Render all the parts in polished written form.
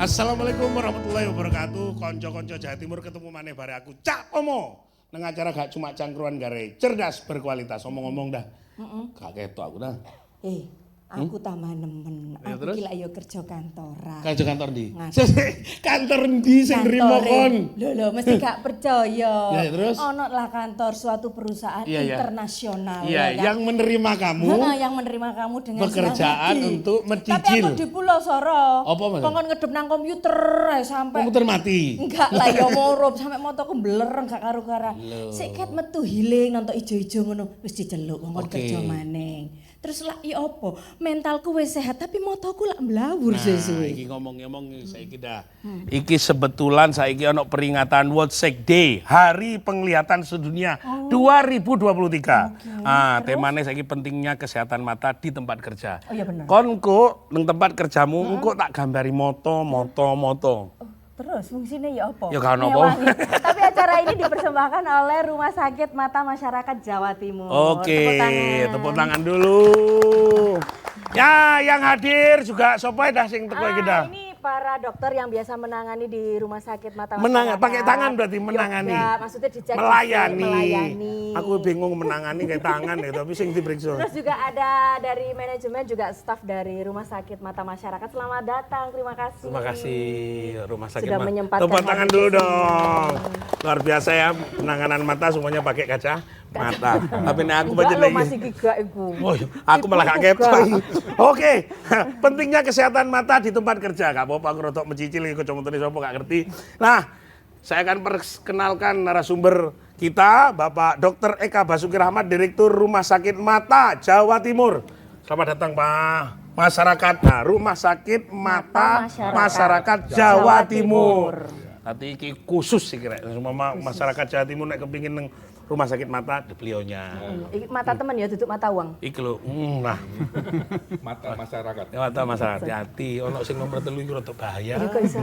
Assalamualaikum warahmatullahi wabarakatuh. Konco-konco Jawa Timur ketemu maneh bare aku Cak Omo. Nang acara gak cuma cangkruan gare, cerdas berkualitas. Omong-omong dah. Gak ketok aku dah. Aku tambah nemen. Ya, aku terus? ki lak yo kerja kantoran. Kerja kantor ndi? Ngasih. Kantor ndi sing nrimo kon? Lho mesti gak percaya. Ya, terus? Ono lah kantor suatu perusahaan Iya, iya. internasional. Iya, ya kan? yang menerima kamu Yang menerima kamu dengan pekerjaan senang hati. untuk Tapi mencicil. aku di Pulau Soro. Apa, Mas? Kongkon ngedep nang komputer ae sampai Komputer mati. enggak lah ya morup sampai motoku belereng gak karo-karo. Sik ket metu healing nonton ijo-ijo ngono wis diceluk kongkon Oke. kerja maneh. Terus lah ya apa? Mentalku wis sehat tapi motoku lak mblawur Nah, sesuk. iki ngomong-ngomong saiki dah. Iki sebetulan saiki ono peringatan World Sight Day, Hari Penglihatan Sedunia 2023. Temanya saiki pentingnya kesehatan mata di tempat kerja. Oh iya bener. Konko nang tempat kerjamu engko tak gambari moto. Terus fungsinya ya apa? Ya gak ono apa. Ngewangi. Tapi acara ini dipersembahkan oleh Rumah Sakit Mata Masyarakat Jawa Timur. Oke, Tepuk tepuk tangan dulu. Ya, yang hadir juga sopo dah sing teko iki dah. Ini para dokter yang biasa menangani di Rumah Sakit Mata Menang, Masyarakat. pakai tangan berarti menangani. Ya, maksudnya dicek Melayani. Aku bingung menangani kayak tangan ya, tapi sing diperiksa. Terus juga ada dari manajemen juga staf dari Rumah Sakit Mata Masyarakat. Selamat datang, terima kasih. Terima kasih Rumah Sakit Sudah Mata. menyempatkan Tepuk tangan hari dulu di sini. dong. Luar biasa ya, penanganan mata semuanya pakai kaca mata. Tapi nek aku baca Enggak, lo lagi. masih gigak iku. Oh, aku malah gak ketok. Oke, pentingnya kesehatan mata di tempat kerja. Gak apa-apa aku rotok mencicil iki kacamata sapa gak ngerti. Nah, saya akan perkenalkan narasumber kita, Bapak Dr. Eka Basuki Rahmat, Direktur Rumah Sakit Mata Jawa Timur. Selamat datang Pak. Masyarakat, nah, Rumah Sakit Mata Masyarakat Jawa Timur. Nanti iki khusus sih kira semua masyarakat Jawa Timur nek kepingin nang rumah sakit mata di beliaunya. Iki mata temen ya, tutup mata uang. Iki lho, nah. Mata masyarakat. Ya mata masyarakat hati-hati, ono sing nomor 3 iki rada bahaya. Kok iso?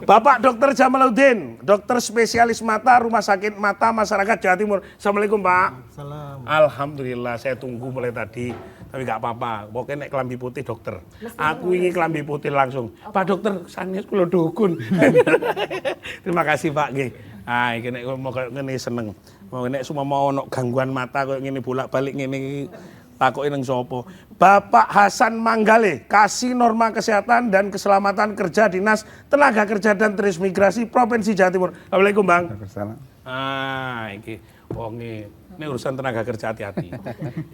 Bapak Dr. Jamaluddin, dokter spesialis mata Rumah Sakit Mata Masyarakat Jawa Timur. Assalamualaikum Pak. Salam. Alhamdulillah saya tunggu mulai tadi. Tapi nggak apa-apa, pokoknya nek kelambi putih dokter. Aku ingin kelambi putih langsung. Pak dokter, sanes kula dukun. Terima kasih Pak nggih. Ah iki nek mau kayak ngene seneng. Mau nek semua mau ono gangguan mata kayak ngene bolak-balik ngene iki takoki nang sapa? Bapak Hasan Manggale, Kasih Norma Kesehatan dan Keselamatan Kerja Dinas Tenaga Kerja dan Transmigrasi Provinsi Jawa Timur. Assalamualaikum Bang. Salam. Iki wonge ini urusan tenaga kerja hati-hati.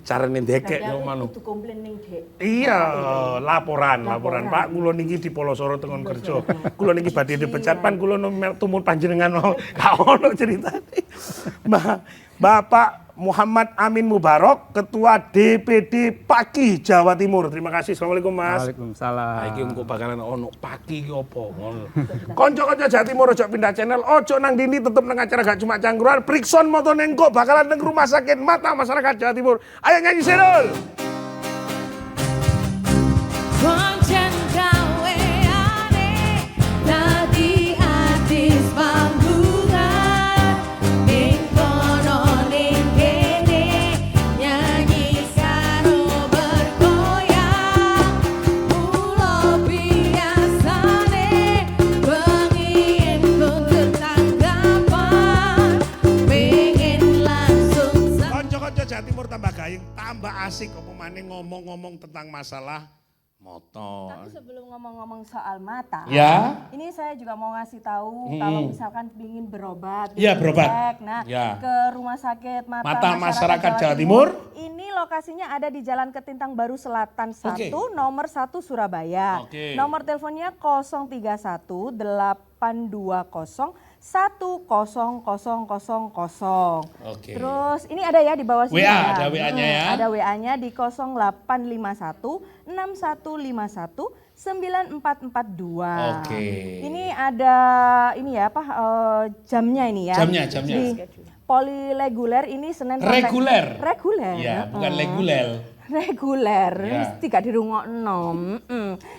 Carane ndekek yo manu. Kudu komplain ning Dek. Iya, laporan. Pak kula niki di Polosoro tengon kerja. Kula niki badhe dipecat pan kula tumut panjenengan. Gak ono ceritane. Bapak Muhammad Amin Mubarok, Ketua DPD PAKI Jawa Timur. Terima kasih. Assalamualaikum Mas. Waalaikumsalam. Nah, iki engko bakalan ono PAKI ki opo ngono. Konco-konco Jawa Timur ojo pindah channel, ojo nang dindi tetep nang acara gak cuma cangkruan. Prikson motone engko bakalan nang Rumah Sakit Mata Masyarakat Jawa Timur. Ayo nyanyi Serul. Konjen gaweane dadi artis panggungan ning kono ning kene nyanyi karo bergoyang mula biasane pengin ketanggapan pengen langsung Konco-konco Jawa Timur tambah gayeng, tambah asik apa maneh ngomong-ngomong tentang masalah motor. Tapi sebelum ngomong-ngomong soal mata, Ya. ini saya juga mau ngasih tahu kalau misalkan ingin berobat, Iya, ingin berobat. cek, nah Ya. ke Rumah Sakit Mata, Mata Masyarakat Jawa Timur. Ini lokasinya ada di Jalan Ketintang Baru Selatan 1, Oke. nomor 1 Surabaya. Oke. Nomor teleponnya 031 820 10000. Oke. Terus ini ada ya di bawah sini. WA, ada WA-nya ya. Ada WA-nya di 0851 6151 9442. Oke. Ini ada ini ya jamnya ini ya. Jamnya. Di polireguler ini Senin Reguler. Reguler. Ya, bukan legulel. Reguler, Ya. mesti gak dirungokno.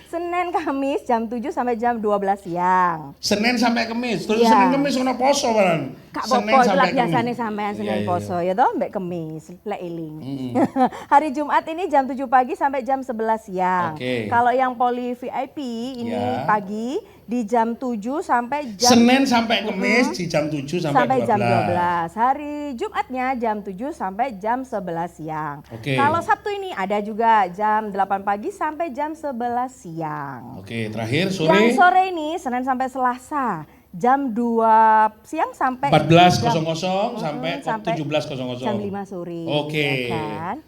Senin Kamis jam 7 sampai jam 12 siang. Senin sampai Kamis, terus Iya. Senin Kamis ono poso barang. Kak Senin Popo itu sampai lah Kemis. biasanya sampean Senin Iya, poso ya toh mbek Kemis lek eling. Hari Jumat ini jam 7 pagi sampai jam 11 siang. Oke. Kalau yang poli VIP ini Ya. pagi di jam 7 sampai jam Senin sampai Kemis di jam 7 sampai 12. jam 12. Hari Jumatnya jam 7 sampai jam 11 siang. Oke. Kalau Sabtu ini ada juga jam 8 pagi sampai jam 11 siang. Oke, terakhir Yang sore sore ini Senin sampai Selasa jam 2 siang sampai 14.00 sampai sampai 17.00. jam 5 sore. Oke. Ya kan?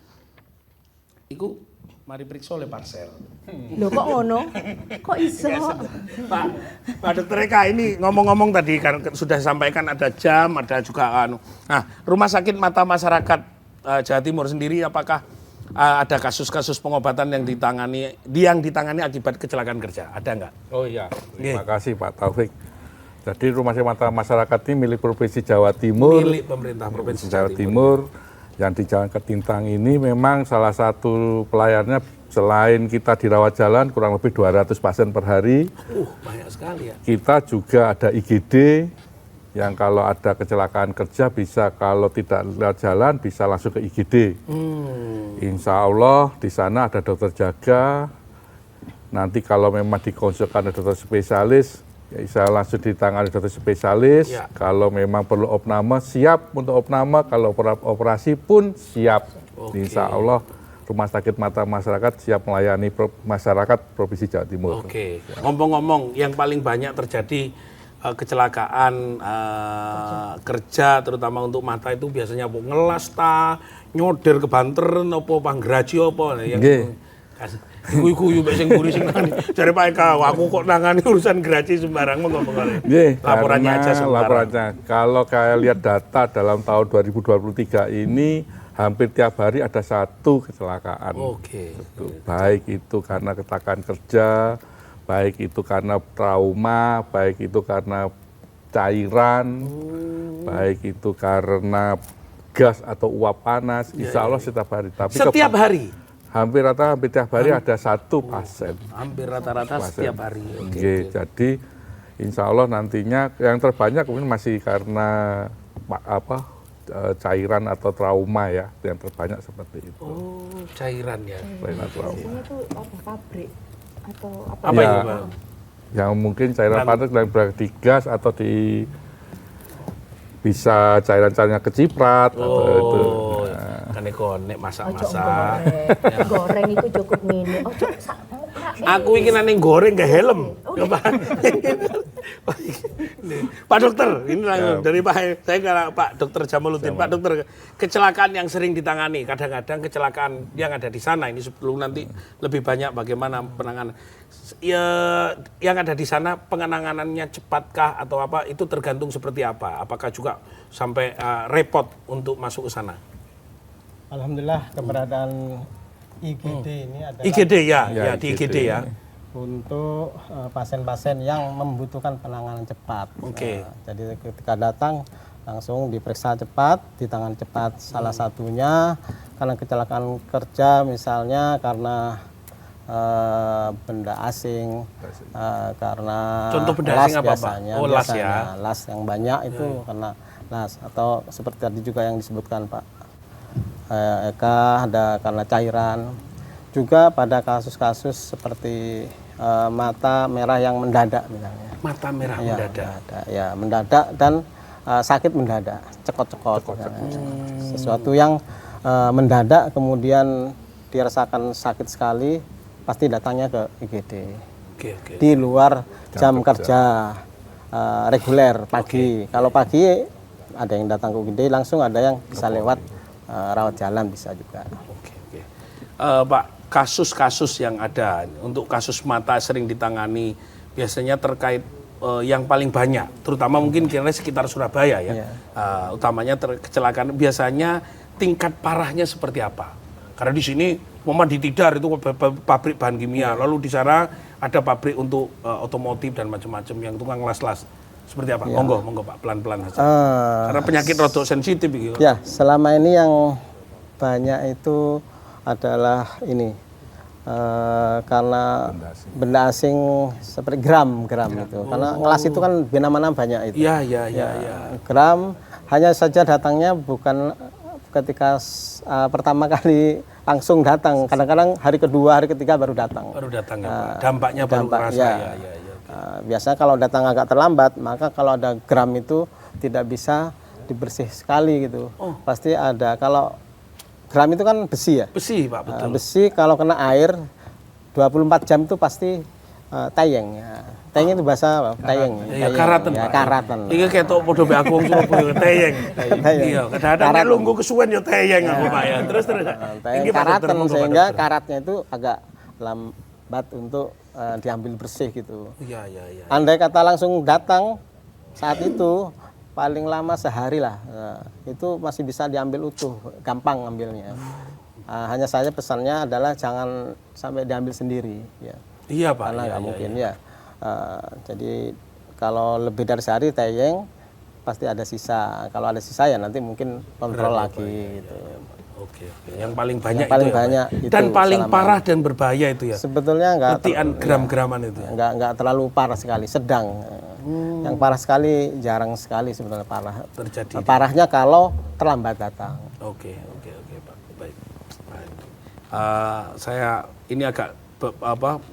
Iku mari periksa oleh parcel. Loh kok ngono? Kok iso? Pak Dokter Eka ini ngomong-ngomong tadi kan sudah sampaikan ada jam, ada juga anu. Nah, Rumah Sakit Mata Masyarakat Jawa Timur sendiri apakah ada kasus-kasus pengobatan yang ditangani akibat kecelakaan kerja? Ada nggak? Oh iya, terima Nggih. kasih Pak Taufik. Jadi Rumah Sakit Mata Masyarakat ini milik Provinsi Jawa Timur. Milik pemerintah Provinsi Jawa Timur yang di Jalan Ketintang ini memang salah satu pelayannya selain kita dirawat jalan kurang lebih 200 pasien per hari, Banyak sekali ya. kita juga ada IGD yang kalau ada kecelakaan kerja bisa kalau tidak lewat jalan bisa langsung ke IGD. Insya Allah di sana ada dokter jaga. Nanti kalau memang dikonsulkan ada dokter spesialis, ya bisa langsung ditangani dokter spesialis. Ya. Kalau memang perlu opname, siap untuk opname. Kalau operasi pun siap. Oke. Insya Allah Rumah Sakit Mata Masyarakat siap melayani masyarakat Provinsi Jawa Timur. Oke. Ngomong-ngomong, yang paling banyak terjadi kecelakaan kerja terutama untuk mata itu biasanya apa? Ngelas ta, nyoder kebanteran apa panggraji apa yang Nggih. Iku mbek sing mburi sing nangani. Jare Pak Eka, aku kok nangani urusan graji sembarang ngomong-ngomong. Nggih, Laporannya karena aja sementara. laporannya. Kalau kayak lihat data dalam tahun 2023 ini hampir tiap hari ada satu kecelakaan. Oke. Baik itu karena kecelakaan kerja, baik itu karena trauma, baik itu karena cairan, baik itu karena gas atau uap panas. Insya Allah setiap hari. Tapi Setiap hari. hampir tiap hari ada satu pasien. Hampir rata-rata setiap hari. Oke. Oke, jadi insya Allah nantinya yang terbanyak mungkin masih karena cairan atau trauma ya, yang terbanyak seperti itu. Oh, cairan ya. Cairan trauma. Biasanya tuh apa pabrik atau apa? Apa Ya, itu, Bang? yang mungkin cairan panas yang berarti gas atau bisa cairan-cairannya keciprat atau itu. Oh, kan nek masak-masak. Goreng itu cukup mini. Ojo sak. Aku ingin nane goreng ke helm. Coba. Pak Dokter, ini langsung dari saya ke Pak Dokter Jamaluddin. Pak Dokter, kecelakaan yang sering ditangani, kadang-kadang kecelakaan yang ada di sana ini sebelum nanti lebih banyak bagaimana penanganan. Ya, yang ada di sana penanganannya cepatkah atau apa? Itu tergantung seperti apa. Apakah juga sampai repot untuk masuk ke sana? Alhamdulillah keberadaan IGD ini adalah IGD ya, Ya, di IGD IGD ya. untuk pasien-pasien yang membutuhkan penanganan cepat. Oke. Jadi ketika datang langsung diperiksa cepat, ditangani cepat. Salah satunya karena kecelakaan kerja misalnya karena benda asing, karena Contoh benda las asing apa, Pak? biasanya, Oh, las ya. las yang banyak itu karena las atau seperti tadi juga yang disebutkan Pak Eka ada karena cairan. Juga pada kasus-kasus seperti mata merah yang mendadak misalnya. Mata merah Ya, mendadak. Ya, mendadak dan sakit mendadak, cekot-cekot. Sesuatu yang mendadak kemudian dirasakan sakit sekali, pasti datangnya ke IGD. Oke. Di luar jam kerja reguler pagi. Kalau pagi ada yang datang ke IGD, langsung ada yang bisa lewat rawat jalan bisa juga. Oke. Pak, kasus-kasus yang ada untuk kasus mata sering ditangani biasanya terkait yang paling banyak, terutama mungkin kira-kira sekitar Surabaya ya. Iya. Utamanya kecelakaan biasanya tingkat parahnya seperti apa? Karena di sini momen di Tidar itu pabrik bahan kimia, lalu di sana ada pabrik untuk otomotif dan macam-macam yang tukang las-las. Seperti apa? Monggo Pak, pelan-pelan saja. Karena penyakit rodok sensitif gitu. Ya, selama ini yang banyak itu adalah ini karena benda asing seperti gram itu. Karena ngelas itu kan nama-nama banyak itu. Iya. Gram hanya saja datangnya bukan ketika pertama kali langsung datang. Kadang-kadang hari kedua, hari ketiga baru datang. Baru datang ya, Pak. Dampaknya baru terasa. Ya. Ya. Biasanya kalau datang agak terlambat, maka kalau ada gram itu tidak bisa dibersih sekali gitu. Pasti ada. Kalau gram itu kan besi ya. Besi, Pak, betul. Besi kalau kena air 24 jam itu pasti tayeng. Ya. Tayeng itu bahasa apa? Tayeng. Ya, karatan, Ya, Pak. karatan. Iki ketok padha mbek aku wong Surabaya teyeng. Teyeng. Iya, kadang-kadang nek lungguh kesuwen yo teyeng aku, Pak ya. Terus. Tayeng Iki, Pak karatan Dokter, monggo, Pak sehingga Dokter. karatnya itu agak lambat untuk diambil bersih gitu. Iya. Andai kata langsung datang saat itu paling lama sehari lah. Nah, itu masih bisa diambil utuh, gampang ambilnya. Hanya saja pesannya adalah jangan sampai diambil sendiri. Ya. Iya, Pak. Karena Iya, nggak iya, mungkin iya. ya. Jadi kalau lebih dari sehari tayeng pasti ada sisa. Kalau ada sisa ya nanti mungkin kontrol lagi. Gitu. Oke. Yang paling banyak paling itu ya, Pak? banyak itu Dan paling selama parah dan berbahaya itu ya. Sebetulnya Petian gram-graman itu ya. nggak terlalu parah sekali, sedang. Yang parah sekali jarang sekali sebetulnya parah. Terjadi. Parahnya kalau terlambat datang. Oke, Pak. Baik. Saya ini agak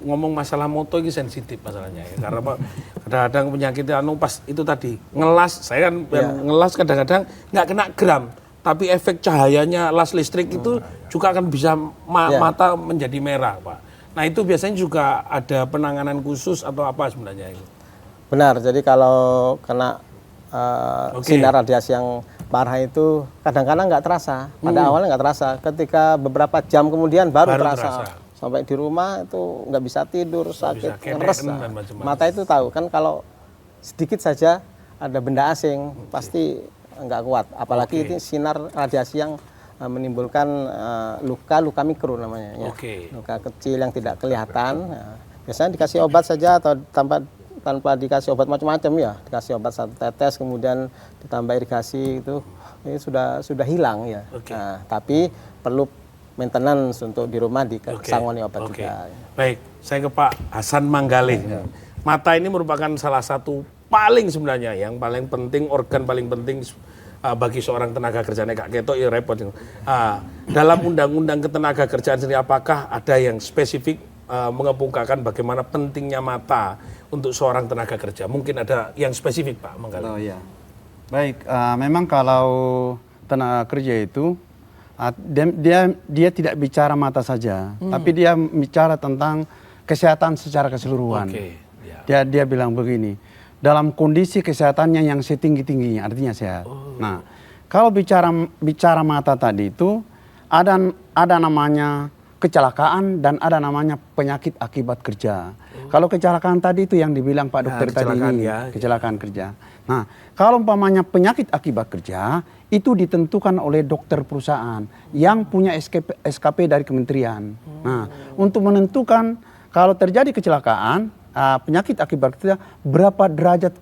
ngomong masalah moto ini sensitif masalahnya ya. Karena Pak kadang-kadang penyakitnya pas itu tadi ngelas, saya kan yang ngelas kadang-kadang nggak kena gram, tapi efek cahayanya las listrik itu juga akan bisa mata menjadi merah, Pak. Nah, itu biasanya juga ada penanganan khusus atau apa sebenarnya itu? Benar, jadi kalau kena sinar radiasi yang parah itu kadang-kadang nggak terasa. Pada awalnya nggak terasa, ketika beberapa jam kemudian baru terasa. Sampai di rumah itu nggak bisa tidur, sakit, ngeres. Mata itu tahu kan kalau sedikit saja ada benda asing pasti nggak kuat. Apalagi ini sinar radiasi yang menimbulkan luka mikro namanya. Ya. Luka kecil yang tidak kelihatan. Ya. Biasanya dikasih obat saja atau tanpa dikasih obat macam-macam ya. Dikasih obat 1 tetes kemudian ditambah irigasi itu ini sudah hilang ya. Nah, tapi perlu maintenance untuk di rumah disangoni obat juga. Baik, saya ke Pak Hasan Manggalih. Mata ini merupakan salah satu paling sebenarnya yang paling penting, organ paling penting bagi seorang tenaga kerja. Nek Kak Ketok ya repot. Dalam undang-undang ketenaga kerjaan sendiri apakah ada yang spesifik mengemukakan bagaimana pentingnya mata untuk seorang tenaga kerja? Mungkin ada yang spesifik, Pak Manggalih. Oh iya. Baik, memang kalau tenaga kerja itu dia tidak bicara mata saja, tapi dia bicara tentang kesehatan secara keseluruhan. Dia bilang begini, dalam kondisi kesehatannya yang setinggi-tingginya, artinya sehat. Nah, kalau bicara mata tadi itu ada namanya kecelakaan dan ada namanya penyakit akibat kerja. Kalau kecelakaan tadi itu yang dibilang Pak Dokter tadi ini, kecelakaan kerja. Nah, kalau umpamanya penyakit akibat kerja itu ditentukan oleh dokter perusahaan yang punya SKP dari kementerian. Nah, untuk menentukan kalau terjadi kecelakaan penyakit akibat kerja berapa derajat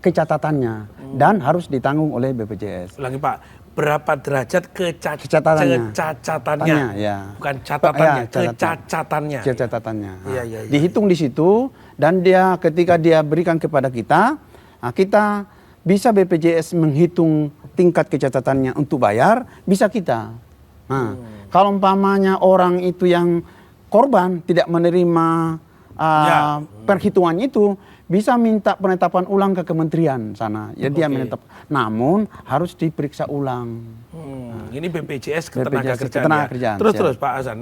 kecatatannya dan harus ditanggung oleh BPJS. Ulangi, Pak, berapa derajat kecacatannya? Ya. Bukan catatannya, kecacatannya. Kecatatannya. Ya. Dihitung di situ dan dia ketika dia berikan kepada kita, kita bisa BPJS menghitung tingkat kecatatannya untuk bayar, bisa kita. Nah, kalau umpamanya orang itu yang korban tidak menerima perhitungan itu, bisa minta penetapan ulang ke kementerian sana. Ya dia menetap. Namun harus diperiksa ulang. Ini BPJS ketenagakerjaan. Ketenagakerjaan. Terus Pak Hasan,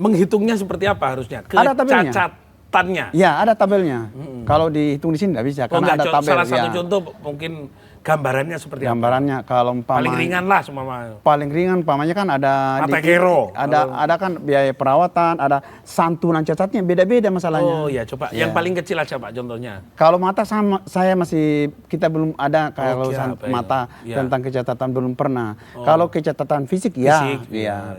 menghitungnya seperti apa harusnya? Ada tabelnya. Kecacatannya. Ya, ada tabelnya. Kalau dihitung di sini tidak bisa karena ada tabel. Salah satu contoh mungkin gambarannya seperti gambarannya apa? Kalau paling ringan lah semua. Paling ringan umpamanya kan ada ada kan biaya perawatan, ada santunan cacatnya beda-beda masalahnya. Oh ya, coba yang paling kecil aja Pak contohnya. Kalau mata sama saya kita belum ada kalau mata tentang kecatatan belum pernah. Kalau kecatatan fisik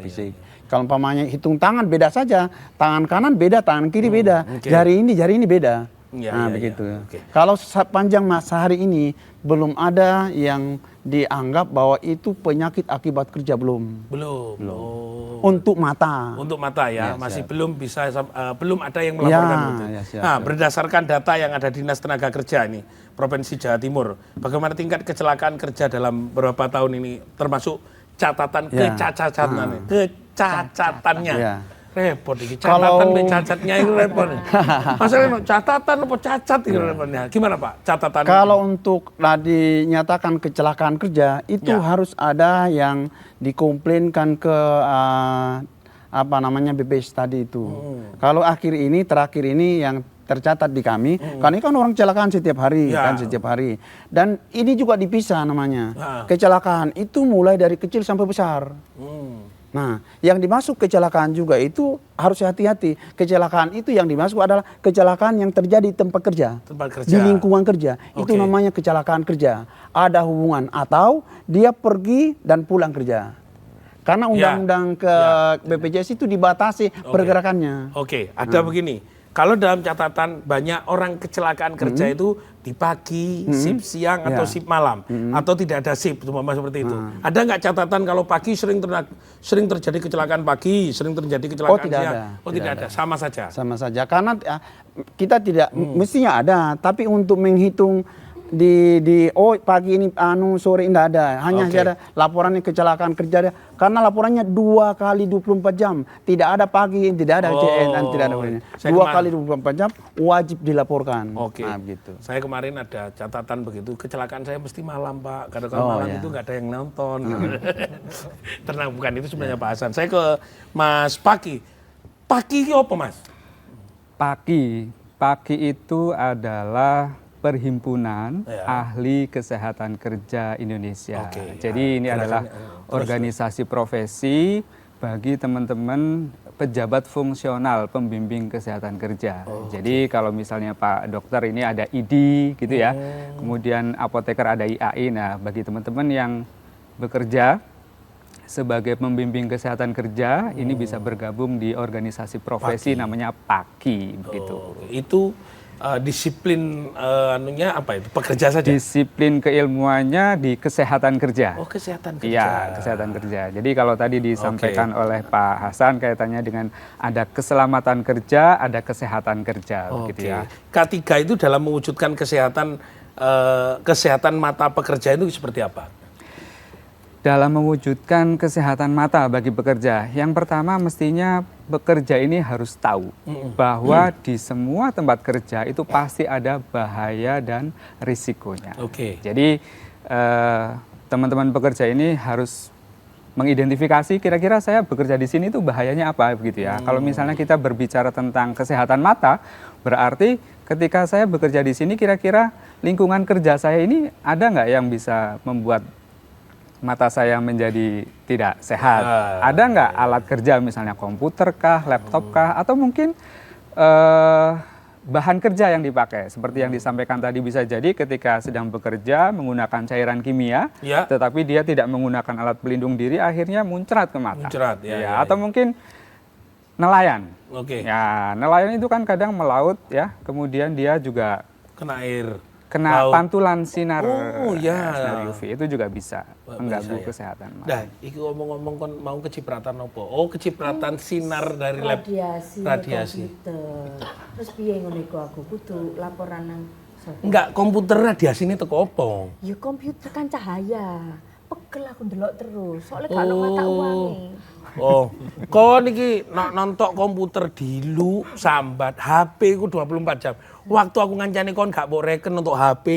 fisik. Kalau umpamanya hitung tangan beda saja, tangan kanan beda, tangan kiri beda, jari ini beda. Iya, Nah, iya, begitu. iya. Oke. Kalau sepanjang masa hari ini belum ada yang dianggap bahwa itu penyakit akibat kerja, belum. Belum. Oh. Untuk mata. Untuk mata ya, Ya, masih siap. belum bisa belum ada yang melaporkan Ya, itu. ya, siap, Nah, siap. berdasarkan data yang ada Dinas Tenaga Kerja ini, Provinsi Jawa Timur, bagaimana tingkat kecelakaan kerja dalam beberapa tahun ini, termasuk catatan Ya. kecacatannya. Ya. Repot ini, Kalau- catatan cacatnya itu repot. Masalahnya catatan apa cacat itu repotnya. Gimana Pak? Catatan. Kalau untuk dinyatakan kecelakaan kerja itu Ya. harus ada yang dikomplainkan ke BPS tadi itu. Kalau terakhir ini yang tercatat di kami, karena ini kan orang kecelakaan setiap hari, Ya. kan setiap hari. Dan ini juga dipisah namanya. Ya. Kecelakaan itu mulai dari kecil sampai besar. Nah, yang dimasuk kecelakaan juga itu harus hati-hati. Kecelakaan itu yang dimasuk adalah kecelakaan yang terjadi di tempat kerja. Tempat kerja. Di lingkungan kerja. Itu Oke. namanya kecelakaan kerja. Ada hubungan atau dia pergi dan pulang kerja. Karena undang-undang ke BPJS itu dibatasi pergerakannya. Oke, ada begini. Kalau dalam catatan banyak orang kecelakaan kerja itu di pagi, shift siang atau Ya. shift malam, atau tidak ada shift, umpama seperti itu. Ada nggak catatan kalau pagi sering terjadi kecelakaan pagi, sering terjadi kecelakaan tidak siang? ada. Oh, tidak ada, sama saja. Sama saja. Karena kita tidak mestinya ada, tapi untuk menghitung pagi ini sore tidak ada. Hanya Oke. ada laporannya kecelakaan kerja, karena laporannya 2 kali 24 jam. Tidak ada pagi, tidak ada dan tidak ada lainnya. Saya 2 kemarin- kali 24 jam wajib dilaporkan. Oke. Nah, begitu. Saya kemarin ada catatan begitu, kecelakaan saya mesti malam Pak, karena kalau Oh, malam ya. itu nggak ada yang nonton. Tenang, bukan itu sebenarnya bahasan. Saya ke Mas Paki. Paki itu apa Mas? Paki itu adalah Perhimpunan Ya. Ahli Kesehatan Kerja Indonesia. Oke. Jadi ini Gerakan- adalah organisasi profesi bagi teman-teman pejabat fungsional pembimbing kesehatan kerja. Jadi kalau misalnya Pak Dokter ini ada ID gitu ya, kemudian apoteker ada IAI. Nah, bagi teman-teman yang bekerja sebagai pembimbing kesehatan kerja, ini bisa bergabung di organisasi profesi namanya PAKI begitu. Itu disiplin anunya apa itu? Pekerja saja. Disiplin keilmuannya di kesehatan kerja. Oh, kesehatan kerja. Iya, kesehatan kerja. Jadi kalau tadi disampaikan oleh Pak Hasan kaitannya dengan ada keselamatan kerja, ada kesehatan kerja, begitu ya. K3 itu dalam mewujudkan kesehatan mata pekerja itu seperti apa? Dalam mewujudkan kesehatan mata bagi pekerja, yang pertama mestinya pekerja ini harus tahu bahwa di semua tempat kerja itu pasti ada bahaya dan risikonya. Oke. Jadi teman-teman pekerja ini harus mengidentifikasi kira-kira saya bekerja di sini itu bahayanya apa begitu ya. Kalau misalnya kita berbicara tentang kesehatan mata, berarti ketika saya bekerja di sini kira-kira lingkungan kerja saya ini ada nggak yang bisa membuat mata saya menjadi tidak sehat? Ada nggak alat kerja misalnya komputer kah, laptop kah, atau mungkin bahan kerja yang dipakai seperti yang disampaikan tadi, bisa jadi ketika sedang bekerja menggunakan cairan kimia, Ya. tetapi dia tidak menggunakan alat pelindung diri, akhirnya muncrat ke mata. Muncrat, ya, ya, Atau mungkin nelayan. Oke. Ya, nelayan itu kan kadang melaut ya, kemudian dia juga Kena air. kena laut. pantulan sinar, Oh, ya. sinar UV, itu juga bisa mengganggu ya. kesehatan mata. Dah, iki ngomong-ngomong kon mau kecipratan apa? Oh, kecipratan sinar dari lab. Radiasi komputer. Terus piye ngono iku aku kudu laporan nang sapa? Enggak, komputer radiasi ini teko apa? Ya komputer kan cahaya. Pegel aku ndelok terus. Soalnya gak ono mata uange. Oh, kon iki nonton komputer dilu sambat HP ku 24 jam. Waktu aku ngancani kon gak mbok reken untuk HP.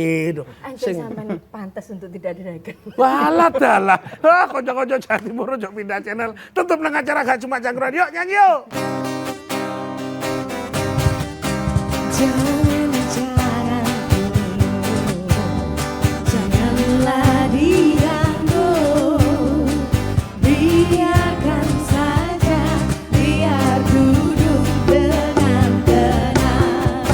Anjir sampean pantas untuk tidak direken. Walah dalah. Ah, kanca-kanca Jawa Timur ojo pindah channel. Tetep nang acara Gak Cuma Cangkruan. Yuk nyanyi yuk. Janganlah diganggu, biarkan saja, biar duduk dengan tenang,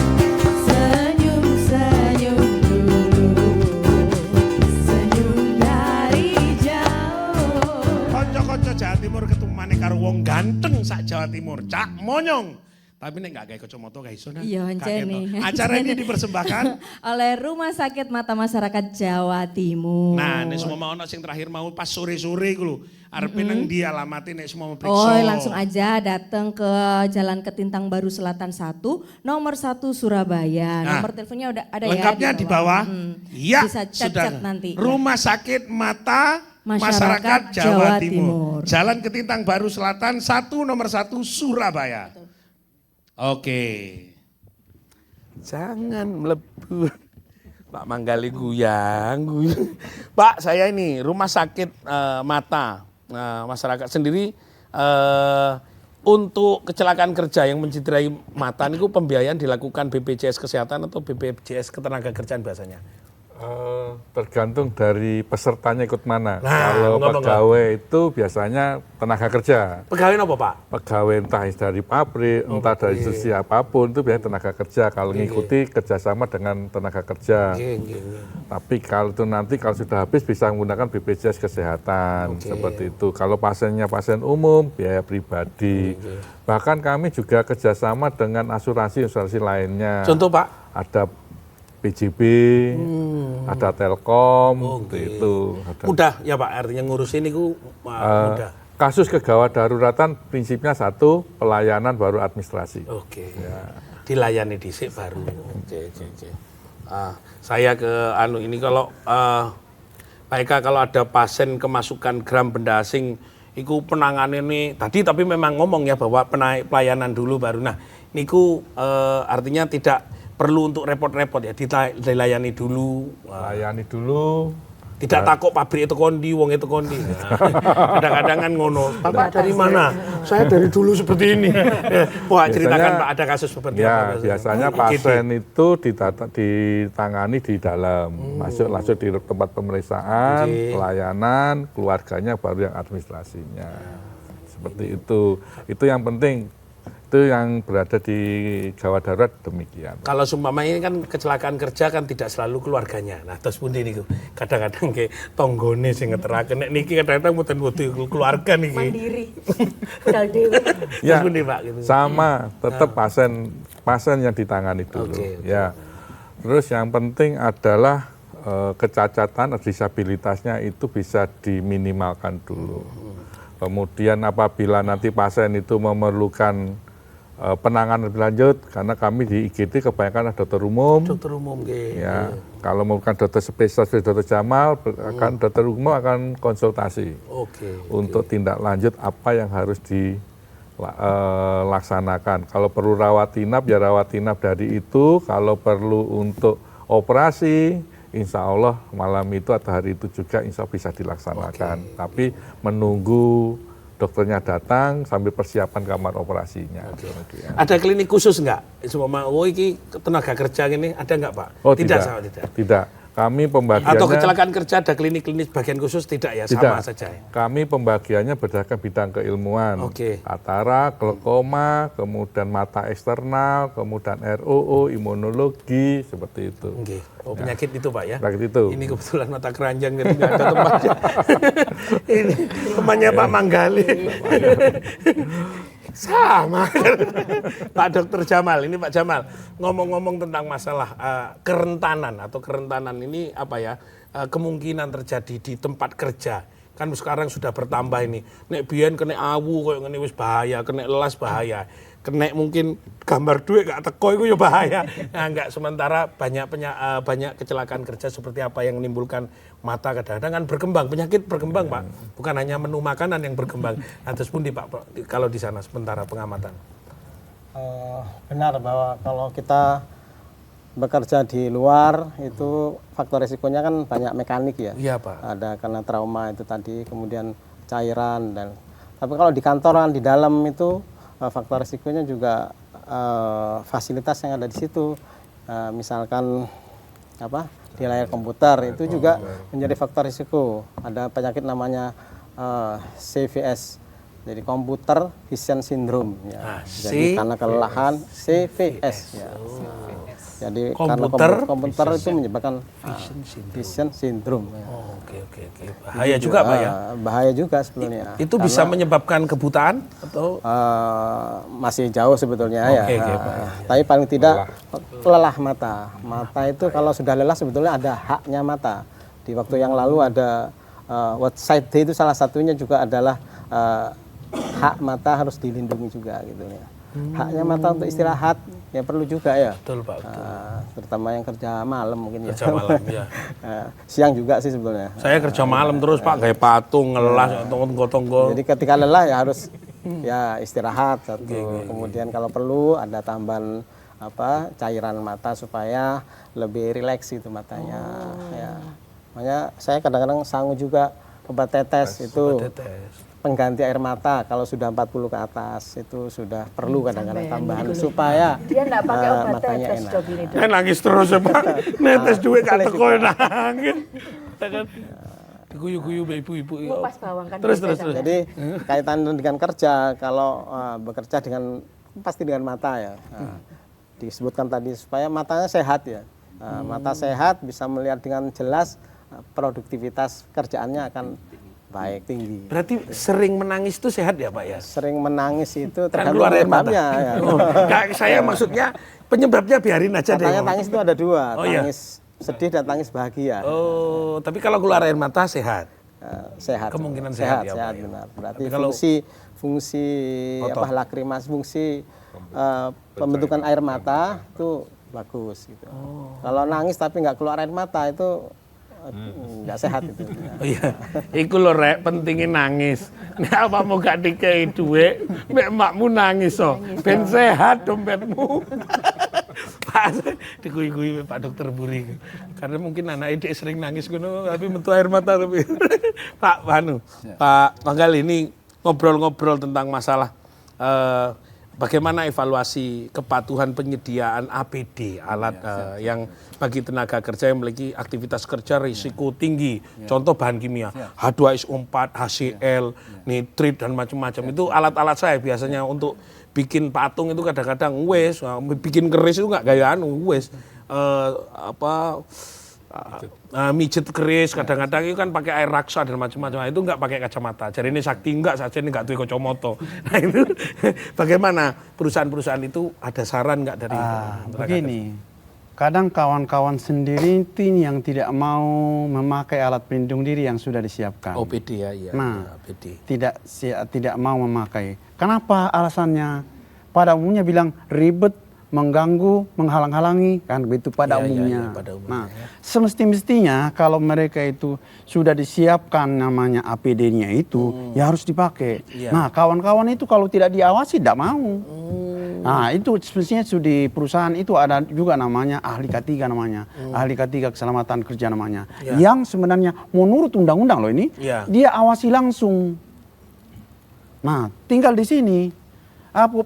senyum-senyum dulu, senyum dari jauh. Kanca-kanca Jawa Timur ketumane karo wong ganteng sak Jawa Timur, Cak Monyong. Tapi nek gak kayak kacamata gak iso nah. Iya, Gak hancene. ketok. Acara ini dipersembahkan. oleh Rumah Sakit Mata Masyarakat Jawa Timur. Nah, nek semua mau sing terakhir mau pas sore-sore iku lho. Arepe nang ndi alamate nek semua mau Oh, periksa. langsung aja datang ke Jalan Ketintang Baru Selatan 1, nomor 1 Surabaya. Nah, Nomor teleponnya udah ada lengkapnya ya di bawah. Iya, Bisa sudah. chat-chat nanti. Rumah Sakit Mata Masyarakat Jawa Timur. Jalan Ketintang Baru Selatan 1 nomor 1 Surabaya. Oke. Jangan melebur. Pak Manggali guyang. Pak, saya ini Rumah Sakit Mata Masyarakat sendiri untuk kecelakaan kerja yang mencederai mata niku pembiayaan dilakukan BPJS Kesehatan atau BPJS Ketenagakerjaan biasanya. Tergantung dari pesertanya ikut mana. Nah, Kalau ngomong pegawai itu biasanya tenaga kerja. Pegawai apa Pak? Pegawai entah dari pabrik, entah dari institusi apapun itu biasanya tenaga kerja. Kalau ngikuti kerjasama dengan tenaga kerja. Tapi kalau itu nanti kalau sudah habis bisa menggunakan BPJS Kesehatan seperti itu. Kalau pasiennya pasien umum biaya pribadi. Bahkan kami juga kerjasama dengan asuransi lainnya. Contoh Pak? Ada PJB, ada Telkom, seperti itu. Ada, Mudah ya Pak, artinya ngurusin itu mudah. kasus kegawat daruratan prinsipnya satu, pelayanan baru administrasi. Oke. Dilayani dhisik baru. Oke. Saya ke ini kalau Pak Eka kalau ada pasien kemasukan gram benda asing iku penanganan ini tadi tapi memang ngomong ya bahwa pelayanan dulu baru. Nah, niku artinya tidak perlu untuk repot-repot ya, dilayani dulu. Layani dulu. Tidak takut pabrik itu kondi, wong itu kondi. Nah, kadang-kadang kan ngono. Bapak dari mana? Saya dari dulu seperti ini. Wah, ceritakan Pak ada kasus seperti apa? Biasanya pasien itu ditangani di dalam, masuk langsung di tempat pemeriksaan, pelayanan, keluarganya baru yang administrasinya. Seperti itu. Itu yang penting. Itu yang berada di gawat darurat demikian. Kalau sumpama ini kan kecelakaan kerja kan tidak selalu keluarganya. Nah, terus pundi niku. Kadang-kadang kayak tonggone sing ngeteraken nek niki kadang-kadang mboten keluarga niki. Mandiri. Budal dewe. Ya, Terus pundi Pak gitu. sama, tetap pasien yang ditangani dulu. Ya. Terus yang penting adalah kecacatan, disabilitasnya itu bisa diminimalkan dulu. Kemudian apabila nanti pasien itu memerlukan penanganan lebih lanjut, karena kami di IGD kebanyakan ada dokter umum. Dokter umum Ya, kalau memerlukan dokter spesialis, dokter Jamal, akan dokter umum akan konsultasi. Untuk tindak lanjut apa yang harus dilaksanakan. Kalau perlu rawat inap, ya rawat inap dari itu. Kalau perlu untuk operasi, insya Allah malam itu atau hari itu juga insya Allah bisa dilaksanakan. Tapi menunggu dokternya datang sambil persiapan kamar operasinya. Ada klinik khusus nggak? Semua iki tenaga kerja ini ada nggak Pak? Oh, tidak. Tidak. Kami pembagiannya... Atau kecelakaan kerja ada klinik-klinik bagian khusus tidak ya? Sama saja ya? Kami pembagiannya berdasarkan bidang keilmuan. Atara, glaukoma, kemudian mata eksternal, kemudian ROO, imunologi, seperti itu. Oh, penyakit itu Pak ya? Penyakit itu. Ini kebetulan mata keranjang jadi nggak ada tempatnya. Ini temannya Pak Manggali. Sama. Pak Dokter Jamal, ini Pak Jamal ngomong-ngomong tentang masalah kerentanan ini apa ya, kemungkinan terjadi di tempat kerja. Kan sekarang sudah bertambah ini. Nek biyen kena awu koyo ngene wis bahaya, kena lelas bahaya. Kena mungkin gambar duit gak teko itu ya bahaya. Nah, enggak, sementara banyak kecelakaan kerja seperti apa yang menimbulkan mata kadang-kadang kan berkembang, penyakit berkembang Pak. Bukan hanya menu makanan yang berkembang. Nah, terus pun Pak, kalau di sana sementara pengamatan. Benar bahwa kalau kita bekerja di luar itu faktor risikonya kan banyak mekanik ya. Iya Pak. Ada karena trauma itu tadi, kemudian cairan dan. Tapi kalau di kantoran di dalam itu faktor risikonya juga fasilitas yang ada di situ, misalkan apa di layar komputer itu juga menjadi faktor risiko. Ada penyakit namanya CVS, jadi Computer Vision Syndrome. Ya. Jadi karena kelelahan CVS. Ya. CVS. Jadi karena komputer itu menyebabkan vision syndrome. Ya. Oke. Bahaya juga Pak ya. Bahaya juga sebetulnya. Itu bisa menyebabkan kebutaan atau masih jauh sebetulnya ya. Tapi paling tidak lelah mata. Mata itu kalau sudah lelah sebetulnya ada haknya mata. Di waktu yang lalu ada World Sight Day itu salah satunya juga adalah hak mata harus dilindungi juga gitu ya. Haknya mata untuk istirahat ya perlu juga ya. Betul Pak. Terutama yang kerja malam mungkin Kerja malam ya. Siang juga sih sebetulnya. Saya kerja malam terus Pak, kayak patung, ngelas, tonggo-tonggo. Jadi ketika lelah ya harus ya istirahat satu. Kemudian kalau perlu ada tambahan cairan mata supaya lebih rileks itu matanya. Ya. Makanya saya kadang-kadang sanggup juga obat tetes itu. Pengganti air mata kalau sudah 40 ke atas itu sudah perlu kadang-kadang tambahan supaya Dia enggak pakai obat matanya tetes enak. dok ini dok. Nangis terus ya Pak, netes duit gak teko nangis. Diguyu-guyu ibu-ibu. Mau pas bawang kan. Terus. Jadi kaitan dengan kerja kalau bekerja dengan pasti dengan mata ya. Disebutkan tadi supaya matanya sehat ya. Mata sehat bisa melihat dengan jelas, produktivitas kerjaannya akan baik, tinggi. Berarti sering menangis itu sehat ya Pak ya? Sering menangis itu Kan tergantung keluar air mata. penyebabnya. Ya. Saya maksudnya penyebabnya biarin aja deh. Katanya tangis itu ada dua, iya? tangis sedih dan tangis bahagia. Oh, tapi kalau keluar air mata sehat. Sehat. Kemungkinan sehat ya, Pak, ya. benar. Berarti Tapi kalau fungsi lakrimas, fungsi pembentukan air mata itu bagus gitu. Kalau nangis tapi nggak keluar air mata itu nggak sehat itu. Oh iya, iku lho rek pentingnya nangis. Nek apa mau gak dikei duit, mek makmu nangis so. Ben sehat dompetmu. Pak, diguyu-guyu Pak Dokter Buri. Karena mungkin anak ide sering nangis ngono tapi metu air mata tapi. Pak Pak Manggal ini ngobrol-ngobrol tentang masalah bagaimana evaluasi kepatuhan penyediaan APD alat yang bagi tenaga kerja yang memiliki aktivitas kerja risiko tinggi, contoh bahan kimia H2SO4, HCl, nitrit dan macam-macam itu alat-alat saya biasanya untuk bikin patung itu kadang-kadang bikin keris itu nggak gaya mijet keris kadang-kadang itu kan pakai air raksa dan macam-macam itu nggak pakai kacamata. Jadi ini sakti enggak saja ini nggak tuh kacamata. Nah itu bagaimana perusahaan-perusahaan itu ada saran nggak dari begini, kadang kawan-kawan sendiri itu yang tidak mau memakai alat pelindung diri yang sudah disiapkan. OPD ya, iya. Nah, OPD. tidak mau memakai. Kenapa alasannya? Pada umumnya bilang ribet, mengganggu, menghalang-halangi, kan begitu pada umumnya. Pada umumnya. Nah, semestinya kalau mereka itu sudah disiapkan namanya APD-nya itu, ya harus dipakai. Nah, kawan-kawan itu kalau tidak diawasi tidak mau. Nah, itu semestinya di perusahaan itu ada juga namanya ahli K3 namanya, ahli K3 keselamatan kerja namanya, yang sebenarnya menurut undang-undang loh ini, dia awasi langsung. Nah, tinggal di sini.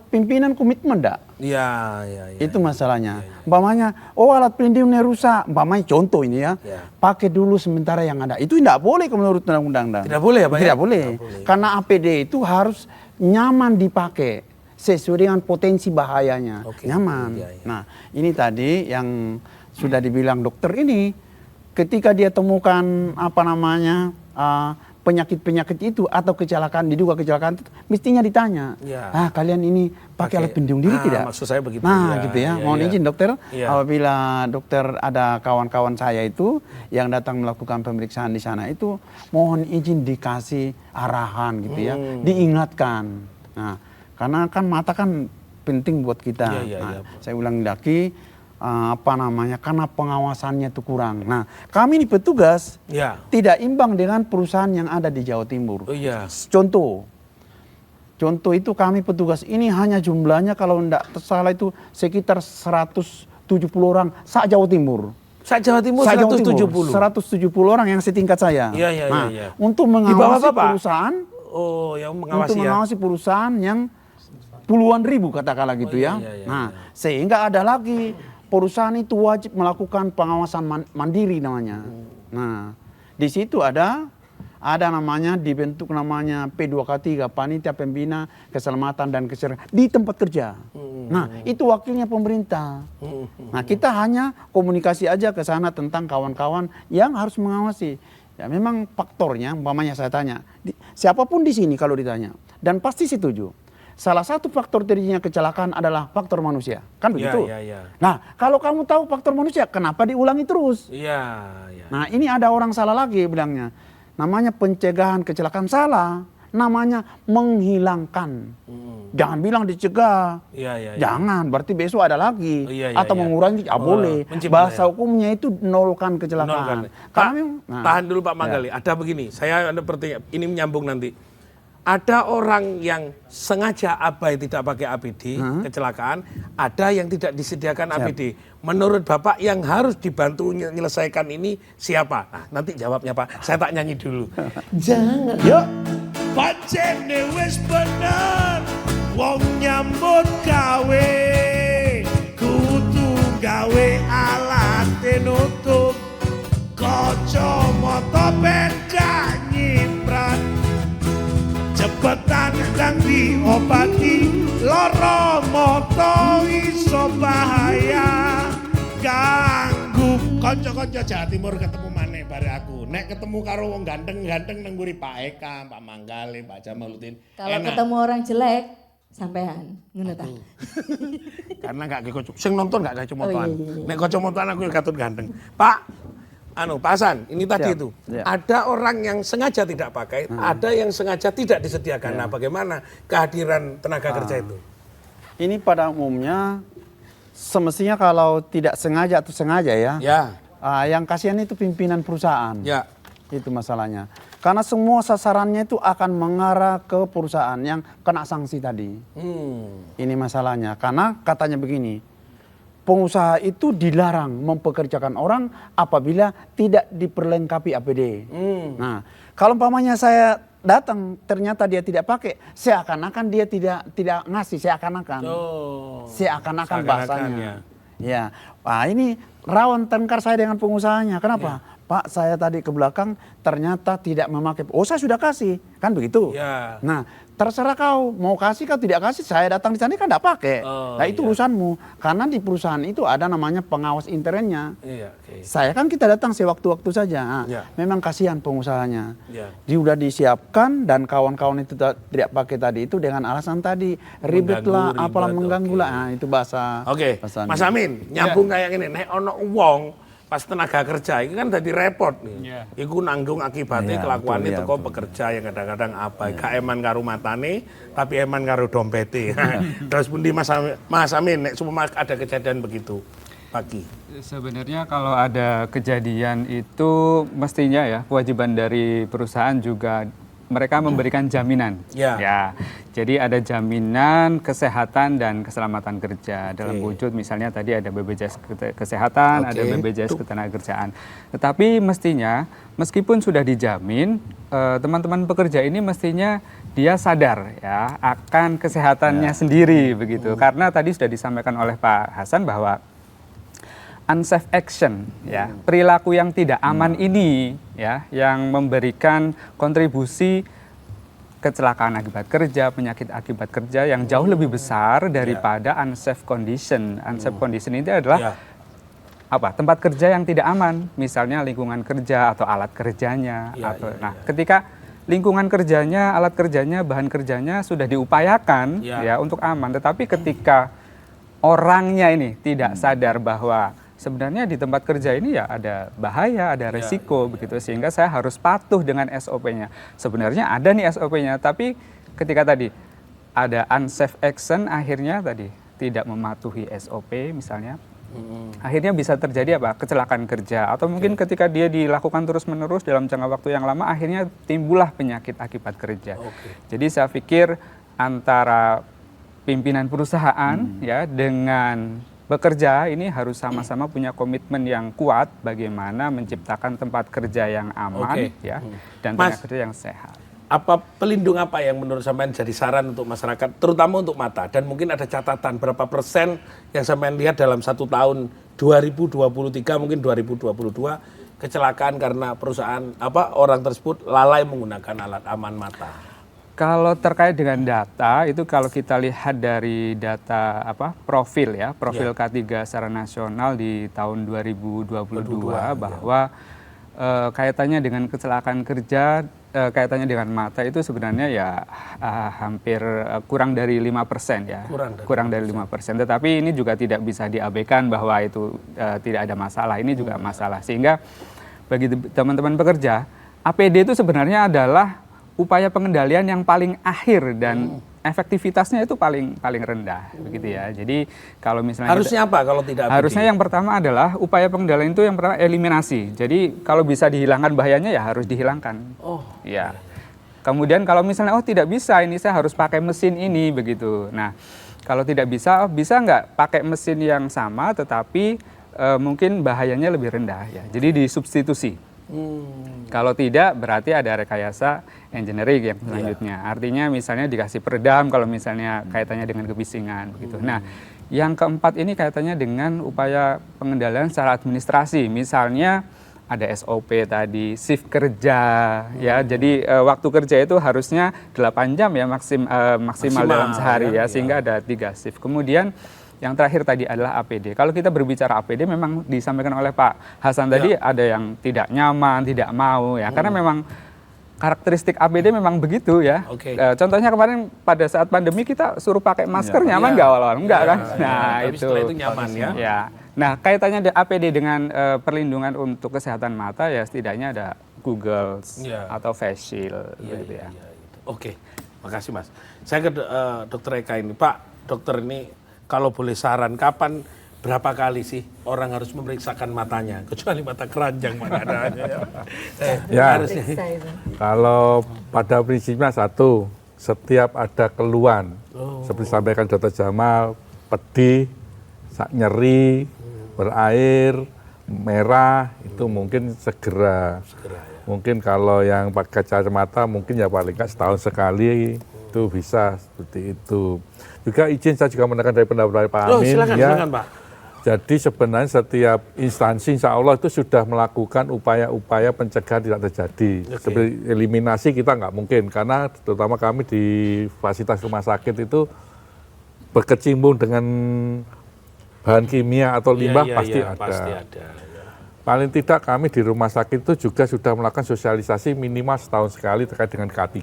Pimpinan komitmen enggak? Iya. Itu masalahnya. Umpamanya, alat pelindungnya rusak. Umpamanya contoh ini ya, pakai dulu sementara yang ada. Itu tidak boleh menurut undang-undang. Tidak boleh ya Pak? Tidak boleh. Karena APD itu harus nyaman dipakai sesuai dengan potensi bahayanya. Nyaman. Nah, ini tadi yang sudah dibilang dokter ini, ketika dia temukan penyakit-penyakit itu atau kecelakaan, diduga kecelakaan itu mestinya ditanya. Kalian ini pakai alat pelindung diri tidak? Maksud saya begitu. Nah, gitu ya. Mohon izin dokter, apabila dokter ada kawan-kawan saya itu yang datang melakukan pemeriksaan di sana itu, mohon izin dikasih arahan gitu ya, diingatkan. Nah, karena kan mata kan penting buat kita. Saya ulang lagi. Karena pengawasannya itu kurang. Nah, kami ini petugas tidak imbang dengan perusahaan yang ada di Jawa Timur. Contoh itu kami petugas ini hanya jumlahnya kalau tidak salah itu sekitar 170 orang sa-Jawa Timur. Sa-Jawa Timur 170 orang yang setingkat saya. Untuk mengawasi perusahaan, untuk mengawasi perusahaan yang puluhan ribu katakanlah gitu ya. Nah, sehingga ada lagi perusahaan itu wajib melakukan pengawasan mandiri namanya. Nah, di situ ada namanya dibentuk namanya P2K3, Panitia Pembina Keselamatan dan Kesehatan di tempat kerja. Nah, itu wakilnya pemerintah. Nah, kita hanya komunikasi aja ke sana tentang kawan-kawan yang harus mengawasi. Ya memang faktornya, umpamanya saya tanya, siapapun di sini kalau ditanya, dan pasti setuju. Salah satu faktor terjadinya kecelakaan adalah faktor manusia, kan begitu? Iya. Nah, kalau kamu tahu faktor manusia, kenapa diulangi terus? Iya. Nah, ini ada orang salah lagi bilangnya. Namanya pencegahan kecelakaan, salah. Namanya menghilangkan. Jangan bilang dicegah. Iya. Jangan, berarti besok ada lagi. Iya, Atau iya. mengurangi, boleh. mencipta, Bahasa ya. hukumnya itu nolkan kecelakaan. Pak, nah, tahan dulu Pak Manggali. Ada begini, saya ada pertanyaan, ini menyambung nanti. Ada orang yang sengaja abai tidak pakai APD, kecelakaan. Ada yang tidak disediakan APD. Menurut Bapak yang harus dibantu menyelesaikan ini siapa? Nah, nanti jawabnya Pak. Saya tak nyanyi dulu. Jangan. Yuk. Pancene wis bener, wong nyambut gawe, kudu gawe alat nutup, kacamata ben gak nyiprat. Cepetan kang diobati, lara mata iso bahaya, ganggu. Kanca-kanca Jawa Timur ketemu maneh bare aku. Nek ketemu karo wong ganteng-ganteng nang nguri Pak Eka, Pak Manggali, Pak Jamaluddin. Kalau enak. ketemu orang jelek, sampean ngono ta. Karena gak kocok. Sing nonton gak kacamataan. Oh, iya. Nek kacamataan aku yang katut ganteng. Pak Pak Hasan, ini tadi Siap, itu. siap. Ada orang yang sengaja tidak pakai, ada yang sengaja tidak disediakan. Nah, bagaimana kehadiran tenaga kerja itu? ini pada umumnya semestinya kalau tidak sengaja atau sengaja ya. Ya, Yang kasihan itu pimpinan perusahaan. ya. Itu masalahnya. Karena semua sasarannya itu akan mengarah ke perusahaan yang kena sanksi tadi. Ini masalahnya. Karena katanya begini, pengusaha itu dilarang mempekerjakan orang apabila tidak diperlengkapi APD. Nah, kalau umpamanya saya datang ternyata dia tidak pakai, seakan-akan dia tidak ngasih, seakan-akan. Seakan-akan bahasanya. Ya, ini rawan tengkar saya dengan pengusahanya. Kenapa? Pak, saya tadi ke belakang ternyata tidak memakai. Oh, saya sudah kasih, kan begitu. Ya. Nah, terserah kau mau kasih kau tidak kasih. Saya datang di sana kan tidak pakai. Nah, itu urusanmu. Karena di perusahaan itu ada namanya pengawas internnya. Iya, oke. Saya kan kita datang sewaktu-waktu saja. Nah, Ya. memang kasihan pengusahanya. Ya. Dia sudah disiapkan dan kawan-kawan itu tidak pakai tadi itu dengan alasan tadi ribet lah, Mengganggu, apalah ribet, mengganggu oke. lah. Nah, itu bahasa. Oke, bahasa Mas Amin, nyambung kayak gini. Nek ono wong pas tenaga kerja ini kan jadi repot nih. Iku nanggung akibatnya Iya, kelakuannya betul, teko iya, pekerja yang kadang-kadang apa, gak eman karo matane, tapi eman karo dompete. Terus pundi Mas Amin, nek semua ada kejadian begitu pagi. Sebenarnya kalau ada kejadian itu mestinya ya kewajiban dari perusahaan juga mereka memberikan jaminan. Ya. Jadi ada jaminan kesehatan dan keselamatan kerja dalam wujud misalnya tadi ada BPJS Kesehatan, ada BPJS Ketenagakerjaan. Tetapi mestinya meskipun sudah dijamin teman-teman pekerja ini mestinya dia sadar ya akan kesehatannya sendiri begitu. Karena tadi sudah disampaikan oleh Pak Hasan bahwa unsafe action ya perilaku yang tidak aman ini ya yang memberikan kontribusi kecelakaan akibat kerja, penyakit akibat kerja yang jauh lebih besar daripada unsafe condition. Unsafe condition itu adalah apa? Tempat kerja yang tidak aman, misalnya lingkungan kerja atau alat kerjanya ketika lingkungan kerjanya, alat kerjanya, bahan kerjanya sudah diupayakan ya untuk aman, tetapi ketika orangnya ini tidak sadar bahwa sebenarnya di tempat kerja ini ya ada bahaya, ada resiko begitu sehingga saya harus patuh dengan SOP-nya. Sebenarnya ada nih SOP-nya, tapi ketika tadi ada unsafe action akhirnya tadi tidak mematuhi SOP misalnya. Akhirnya bisa terjadi apa? Kecelakaan kerja atau mungkin ketika dia dilakukan terus-menerus dalam jangka waktu yang lama akhirnya timbullah penyakit akibat kerja. Jadi saya pikir antara pimpinan perusahaan ya dengan bekerja ini harus sama-sama punya komitmen yang kuat bagaimana menciptakan tempat kerja yang aman ya dan tenaga kerja yang sehat. Apa pelindung apa yang menurut sampean jadi saran untuk masyarakat, terutama untuk mata, dan mungkin ada catatan berapa persen yang sampean lihat dalam 1 tahun 2023 mungkin 2022 kecelakaan karena perusahaan orang tersebut lalai menggunakan alat aman mata. Kalau terkait dengan data itu kalau kita lihat dari data profil K3 secara nasional di tahun 2022 bahwa kaitannya dengan kecelakaan kerja, kaitannya dengan mata itu sebenarnya ya hampir kurang dari 5% ya. Kurang dari 5%. Tetapi ini juga tidak bisa diabaikan bahwa itu tidak ada masalah. Ini juga masalah. Sehingga bagi teman-teman pekerja, APD itu sebenarnya adalah upaya pengendalian yang paling akhir dan efektivitasnya itu paling rendah begitu ya. Jadi kalau misalnya Harusnya apa kalau tidak APD? Harusnya yang pertama adalah upaya pengendalian itu yang pertama eliminasi. Jadi kalau bisa dihilangkan bahayanya ya harus dihilangkan. Oh. Ya. Kemudian kalau misalnya tidak bisa, ini saya harus pakai mesin ini begitu. Nah, kalau tidak bisa nggak pakai mesin yang sama tetapi mungkin bahayanya lebih rendah ya. Jadi disubstitusi. Kalau tidak berarti ada rekayasa engineering yang selanjutnya. Artinya misalnya dikasih peredam kalau misalnya kaitannya dengan kebisingan begitu. Nah, yang keempat ini kaitannya dengan upaya pengendalian secara administrasi. Misalnya ada SOP tadi, shift kerja ya. Jadi waktu kerja itu harusnya 8 jam ya maksimal dalam sehari ya, sehingga ada 3 shift. Kemudian yang terakhir tadi adalah APD. Kalau kita berbicara APD memang disampaikan oleh Pak Hasan tadi ada yang tidak nyaman, tidak mau ya. Karena memang karakteristik APD memang begitu ya. Contohnya kemarin pada saat pandemi kita suruh pakai masker nyaman nggak awal-awal? Enggak kan? Nah, tapi setelah itu nyaman ya. Nah, kaitannya APD dengan perlindungan untuk kesehatan mata ya setidaknya ada Google atau face shield gitu ya. Oke. Makasih Mas. Saya ke Dokter Eka ini. Pak, dokter ini kalau boleh saran, kapan berapa kali sih orang harus memeriksakan matanya? Kecuali mata keranjang mana adanya ya. Ya, kalau pada prinsipnya satu, setiap ada keluhan, seperti sampaikan Dr. Jamal, pedih, nyeri, berair, merah, itu mungkin segera. Mungkin kalau yang pakai kacamata mungkin ya paling nggak setahun sekali itu bisa seperti itu. Juga izin saya juga menekan dari pendapat Pak Amin. Silakan Pak. Jadi sebenarnya setiap instansi insya Allah itu sudah melakukan upaya-upaya pencegahan tidak terjadi. Seperti eliminasi kita nggak mungkin, karena terutama kami di fasilitas rumah sakit itu berkecimpung dengan bahan kimia atau limbah pasti ada. Paling tidak kami di rumah sakit itu juga sudah melakukan sosialisasi minimal setahun sekali terkait dengan K3.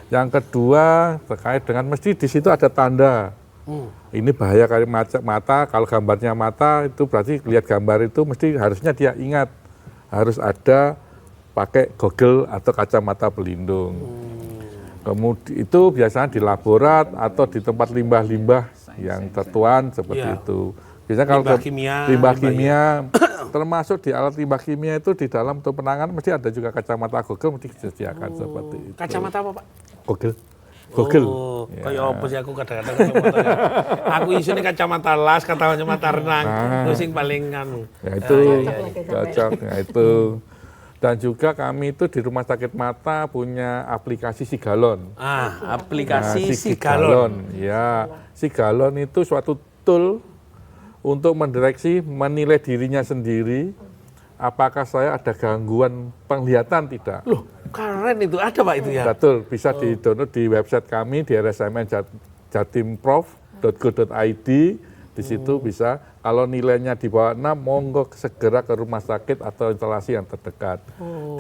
Yang kedua terkait dengan mesti di situ ada tanda. Ini bahaya kali mata, kalau gambarnya mata itu berarti lihat gambar itu mesti harusnya dia ingat harus ada pakai goggle atau kacamata pelindung. Kemudian itu biasanya di laborat atau di tempat limbah-limbah yang tertuan seperti itu. Biasanya kalau limbah kimia termasuk di alat limbah kimia itu di dalam untuk penanganan mesti ada juga kacamata goggle mesti disediakan seperti itu. Kacamata apa Pak? Goggle. Kayak apa sih aku kadang-kadang kacamata. Aku isinya kacamata las, kacamata renang. Itu sing paling anu. Ya itu cocok. Ya itu. Dan juga kami itu di Rumah Sakit Mata punya aplikasi Sigalon. Aplikasi Sigalon. Ya, Sigalon itu suatu tool untuk menilai dirinya sendiri. Apakah saya ada gangguan penglihatan tidak? Loh, keren itu. Ada Pak itu ya? Betul, bisa di-download di website kami di rsmn.jatimprof.go.id. Di situ bisa, kalau nilainya di bawah 6, monggo segera ke rumah sakit atau instalasi yang terdekat.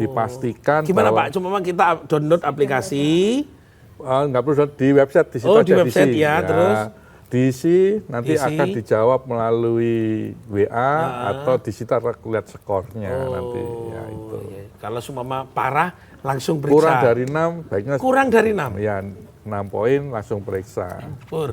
Dipastikan gimana bahwa, Pak? Cuma memang kita download aplikasi. Nggak perlu di website, di situ di website diisi. ya, terus? Diisi, nanti akan dijawab melalui WA atau di situ lihat skornya nanti. Ya, itu. Kalau seumpama parah, langsung periksa. Kurang dari 6, baiknya. Kurang dari 6? Ya, 6 poin langsung periksa. Pur,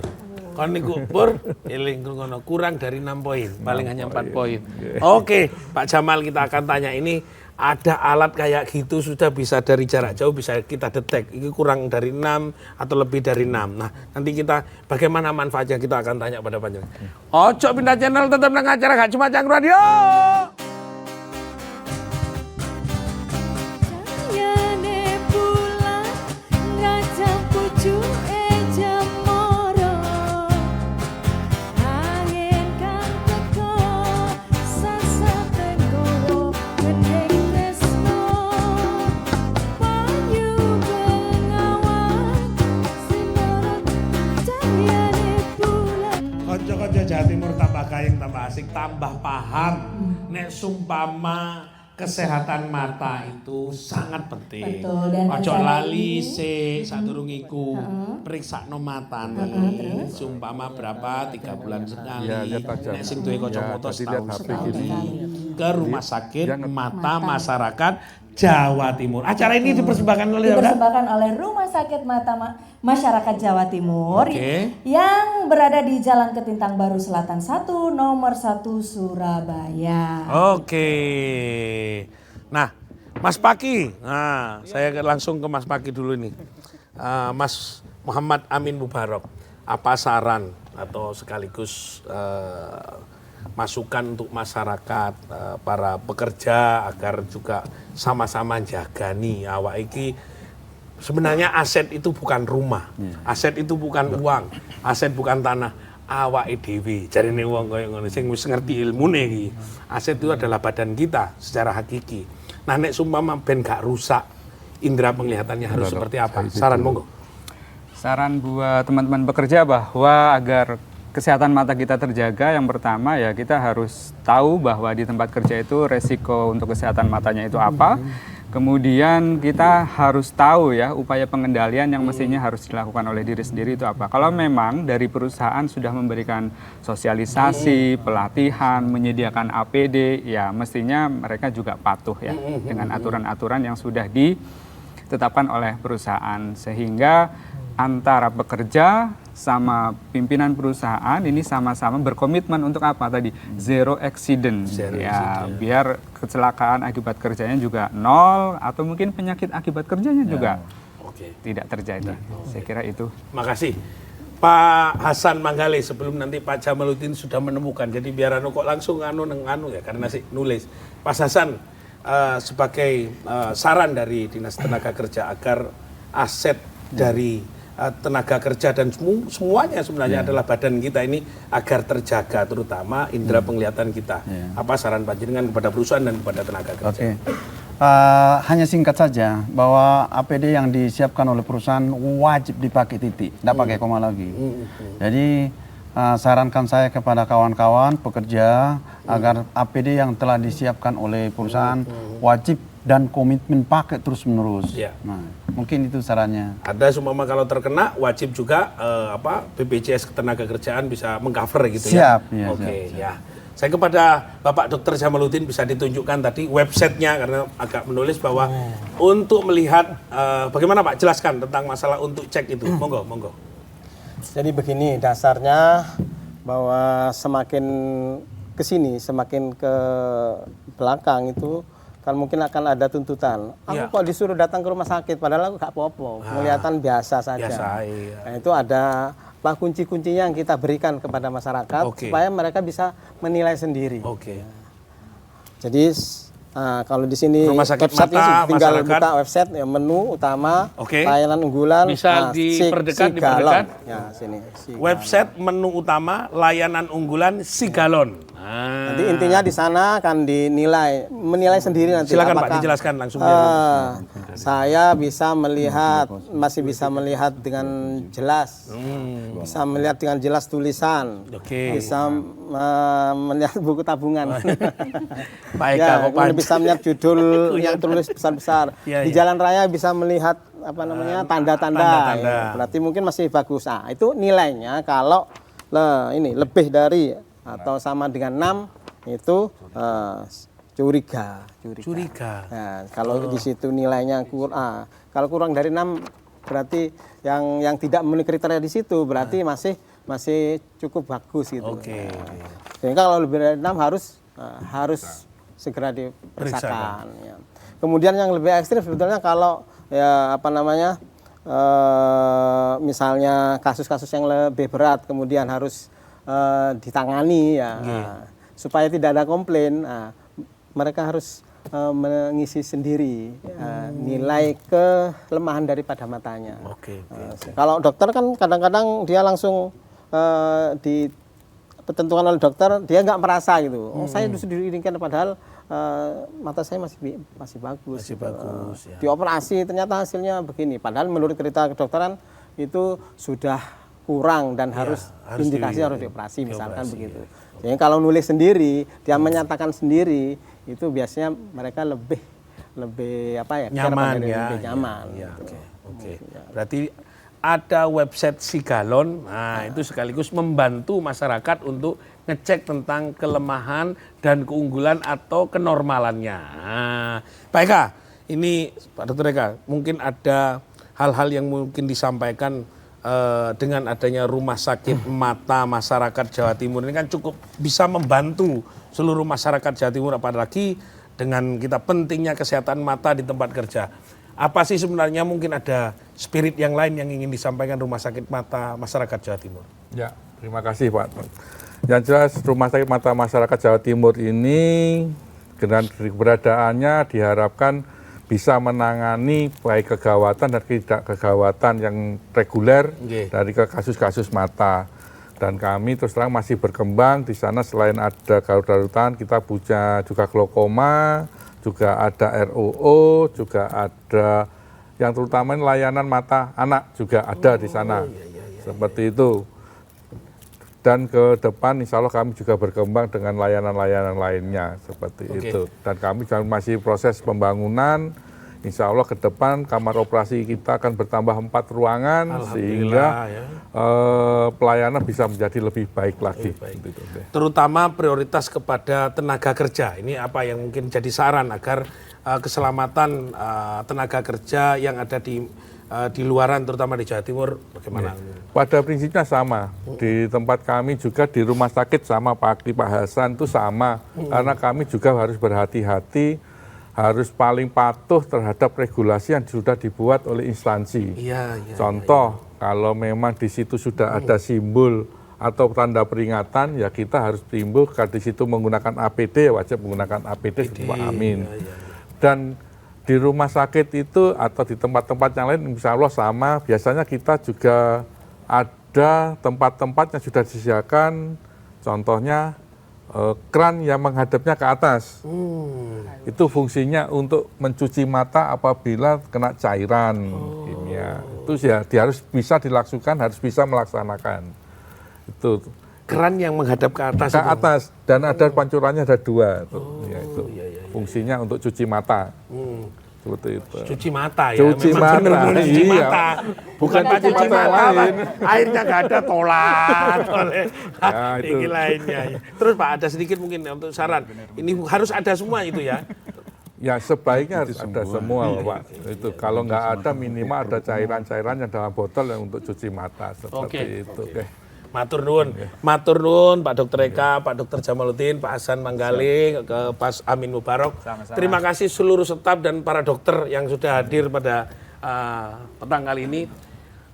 kon niku Pur, eling ngono, kurang dari 6 poin, paling hanya 4 poin. Oke, Pak Jamal kita akan tanya ini, ada alat kayak gitu sudah bisa dari jarak jauh bisa kita detek, ini kurang dari 6 atau lebih dari 6. Nah, nanti kita bagaimana manfaatnya kita akan tanya pada panjenengan. Ojo pindah channel, tetap nang acara Gak Cuma Cangkru Radio. kerja Jawa Timur tambah gayeng, tambah asik, tambah paham. Nek sumpama kesehatan mata itu sangat penting. Betul, dan Ojo acara lali ini- se sadurung iku periksa no mata sumpama berapa 3 bulan sekali. Ya, lihat aja. Nek sing duwe kacamata jadi lihat setahun HP sekali. gini. Ke rumah sakit Yang- mata masyarakat Jawa Timur. Acara ini dipersembahkan oleh apa? Dipersembahkan oleh Rumah Sakit Mata Masyarakat Jawa Timur Oke. yang berada di Jalan Ketintang Baru Selatan 1 nomor 1 Surabaya. Oke. Nah, Mas Paki. Nah, saya langsung ke Mas Paki dulu nih. Mas Muhammad Amin Mubarok. Apa saran atau sekaligus masukan untuk masyarakat, para pekerja agar juga sama-sama jagani awak iki. Sebenarnya aset itu bukan rumah, aset itu bukan uang, aset bukan tanah, awake dhewe. Jarine wong kaya ngono sing wis ngerti ilmune iki. Aset itu adalah badan kita secara hakiki. Nah nek sumpama ben gak rusak, indera penglihatannya harus seperti apa? Saran monggo. Saran buat teman-teman pekerja bahwa agar kesehatan mata kita terjaga, yang pertama ya kita harus tahu bahwa di tempat kerja itu resiko untuk kesehatan matanya itu apa. Kemudian kita harus tahu ya upaya pengendalian yang mestinya harus dilakukan oleh diri sendiri itu apa. Kalau memang dari perusahaan sudah memberikan sosialisasi, pelatihan, menyediakan APD, ya mestinya mereka juga patuh ya dengan aturan-aturan yang sudah ditetapkan oleh perusahaan, sehingga antara pekerja sama pimpinan perusahaan ini sama-sama berkomitmen untuk apa tadi? Zero accident. Biar kecelakaan akibat kerjanya juga nol, atau mungkin penyakit akibat kerjanya juga tidak terjadi. Saya kira itu. Makasih. Pak Hasan Manggale, sebelum nanti Pak Jamaluddin sudah menemukan, jadi biar anu kok langsung anu ya karena sih nulis. Pak Hasan, sebagai saran dari Dinas Tenaga Kerja agar aset dari tenaga kerja dan semuanya sebenarnya adalah badan kita ini agar terjaga, terutama indera penglihatan kita. Apa saran Pak Jenengan kepada perusahaan dan kepada tenaga kerja? Oke. Hanya singkat saja bahwa APD yang disiapkan oleh perusahaan wajib dipakai titik, tidak pakai koma lagi. Jadi sarankan saya kepada kawan-kawan pekerja agar APD yang telah disiapkan oleh perusahaan wajib dan komitmen pakai terus-menerus. Nah, mungkin itu sarannya. Ada seumpama kalau terkena wajib juga BPJS Ketenagakerjaan bisa mengcover gitu ya. Siap, ya. Oke, ya. Saya kepada Bapak Dr. Jamaluddin bisa ditunjukkan tadi websitenya karena agak menulis bahwa untuk melihat bagaimana Pak jelaskan tentang masalah untuk cek itu. Monggo. Jadi begini dasarnya, bahwa semakin ke sini, semakin ke belakang itu kan mungkin akan ada tuntutan. Aku kok disuruh datang ke rumah sakit, padahal aku gak apa-apa, kelihatan biasa saja. Iya. Nah, itu ada kunci-kuncinya yang kita berikan kepada masyarakat supaya mereka bisa menilai sendiri. Jadi kalau di sini Rumah Sakit website Mata tinggal Masyarakat. buka website ya, menu utama, layanan unggulan, Bisa diperdekat. Ya, sini. Website menu utama layanan unggulan Sigalon. Nanti intinya di sana akan menilai sendiri nanti. Silakan Pak apakah, dijelaskan langsung. saya bisa melihat, masih bisa melihat dengan jelas, bisa melihat dengan jelas tulisan, bisa melihat buku tabungan. Baik, Ya, kemudian bisa melihat judul yang tulis besar-besar. Di jalan raya bisa melihat tanda-tanda. Ya. Berarti mungkin masih bagus. Nah, itu nilainya kalau ini lebih dari atau sama dengan 6 itu curiga. Nah, kalau di situ nilainya kurang, kalau kurang dari 6 berarti yang tidak memenuhi kriteria di situ berarti masih cukup bagus gitu. Sehingga kalau lebih dari 6 harus segera diperiksakan. Ya. Kemudian yang lebih ekstrim sebetulnya kalau misalnya kasus-kasus yang lebih berat kemudian harus ditangani ya, supaya tidak ada komplain. Mereka harus mengisi sendiri nilai kelemahan daripada matanya. Kalau dokter kan kadang-kadang dia langsung ditentukan oleh dokter, dia nggak merasa gitu. Saya diizinkan padahal mata saya masih bagus. Dioperasi ternyata hasilnya begini. Padahal menurut cerita kedokteran itu sudah kurang dan harus harus indikasi harus dioperasi misalkan begitu. Jadi kalau nulis sendiri, dia menyatakan sendiri, itu biasanya mereka lebih apa ya? Nyaman ya. Lebih nyaman. Ya, gitu. oke. Berarti ada website Sigalon, nah itu sekaligus membantu masyarakat untuk ngecek tentang kelemahan dan keunggulan atau kenormalannya. Nah, Pak Eka, ini Pak Dr. Eka, mungkin ada hal-hal yang mungkin disampaikan dengan adanya rumah sakit mata masyarakat Jawa Timur ini kan cukup bisa membantu seluruh masyarakat Jawa Timur, apalagi dengan kita pentingnya kesehatan mata di tempat kerja. Apa sih sebenarnya mungkin ada spirit yang lain yang ingin disampaikan rumah sakit mata masyarakat Jawa Timur? Ya, terima kasih Pak. Yang jelas rumah sakit mata masyarakat Jawa Timur ini dengan keberadaannya diharapkan bisa menangani baik kegawatan dan tidak kegawatan yang reguler dari kasus-kasus mata. Dan kami terus terang masih berkembang di sana, selain ada darurat-daruratan, kita punya juga glaukoma, juga ada ROO, juga ada yang terutama layanan mata anak juga ada di sana. Seperti itu. Dan ke depan insya Allah kami juga berkembang dengan layanan-layanan lainnya seperti itu. Dan kami masih proses pembangunan. Insya Allah ke depan kamar operasi kita akan bertambah 4 ruangan sehingga pelayanan bisa menjadi lebih baik lagi. Terutama prioritas kepada tenaga kerja. Ini apa yang mungkin jadi saran agar keselamatan tenaga kerja yang ada di luaran, terutama di Jawa Timur, bagaimana? Pada prinsipnya sama. Di tempat kami juga di rumah sakit sama Pak Hasan itu sama. Karena kami juga harus berhati-hati, harus paling patuh terhadap regulasi yang sudah dibuat oleh instansi. Contoh, kalau memang di situ sudah ada simbol atau tanda peringatan, ya kita harus timbul di situ menggunakan APD, wajib menggunakan APD. Amin. Dan di rumah sakit itu atau di tempat-tempat yang lain insya Allah sama. Biasanya kita juga ada tempat-tempat yang sudah disediakan, contohnya keran yang menghadapnya ke atas. Itu fungsinya untuk mencuci mata apabila kena cairan kimia. Itu ya harus bisa dilakukan, harus bisa melaksanakan. Itu Keran yang menghadap ke atas. Ke atas dan ada pancurannya ada 2. Itu fungsinya untuk cuci mata. Seperti itu. Cuci mata ya. Cuci mata. Cuci mata. Bukan Bukan cuci mata mata, lain. airnya nggak ada tolat. Ya, itu. Ini lainnya. Terus Pak, ada sedikit mungkin untuk saran. Ini harus ada semua itu ya. Ya sebaiknya harus ada semua Pak. Itu kalau nggak ada minimal ada cairan-cairan yang dalam botol yang untuk cuci mata seperti itu. Oke. Matur nuwun Pak Dr. Eka, Pak Dr. Jamaluddin, Pak Hasan Manggali, ke Pak Amin Mubarok. Terima kasih seluruh staf dan para dokter yang sudah hadir pada petang kali ini.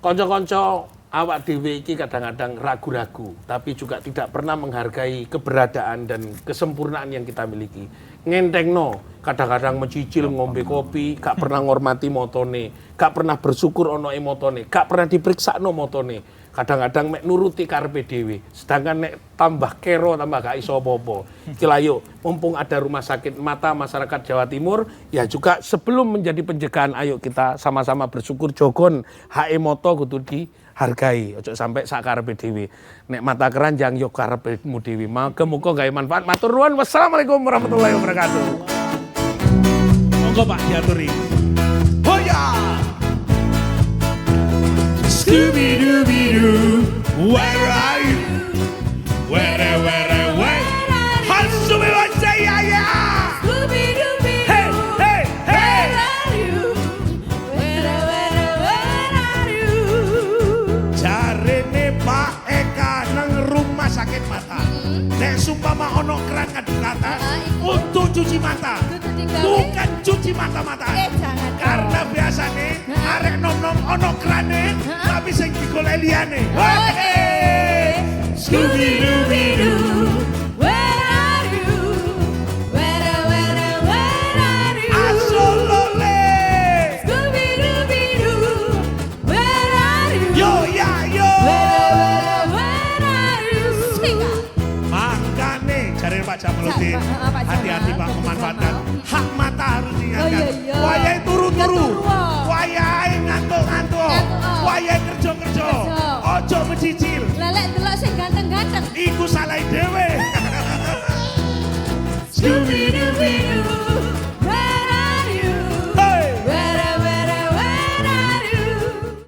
Konco-konco awak dhewe iki kadang-kadang ragu-ragu, tapi juga tidak pernah menghargai keberadaan dan kesempurnaan yang kita miliki. Ngentengno, kadang-kadang mencicil ngombe kopi, gak pernah ngormati motone, gak pernah bersyukur ono motone, gak pernah diperiksa no motone. Kadang-kadang mek nuruti karepe dhewe, sedangkan nek tambah kero tambah gak iso apa-apa. Iki ayo, mumpung ada rumah sakit mata masyarakat Jawa Timur, ya juga sebelum menjadi pencegahan, ayo kita sama-sama bersyukur jogon HE moto kudu dihargai, ojo sampai sak karepe dhewe. Nek mata keranjang yo karepmu dhewe. Muga-muga gawe manfaat. Matur nuwun. Wassalamualaikum warahmatullahi wabarakatuh. Monggo Pak diaturi. Hoya! Scooby-Dooby-Doo, where are you? Where? Handsome and say yeah! Scooby-Dooby-Doo, Hey! where are you? Where are you? Jarene Pak Eka nang rumah sakit mata. Nek sumpama ono keran ngadep kata untuk cuci mata. Bukan cuci mata-mata. Jangan. Karena biasanya arek nom-nom ono kerane tapi sing digolek liyane. Scooby-Dooby-Doo, where are you? Where are you? Asolole. Scooby-Dooby-Doo, where are you? Yo ya yo. Where are you? Makane jare Pak Jamaluddin, Pak hati-hati Jamal. Pak memanfaatkan hak mata harus diingatkan. Oh, iya. Wayahe turu-turu, Ya, turu. wayahe ngantuk-ngantuk, Ngantuk. wayahe kerja-kerja. Ojo mesti iku salah dhewe. Scooby-Doo-Doo.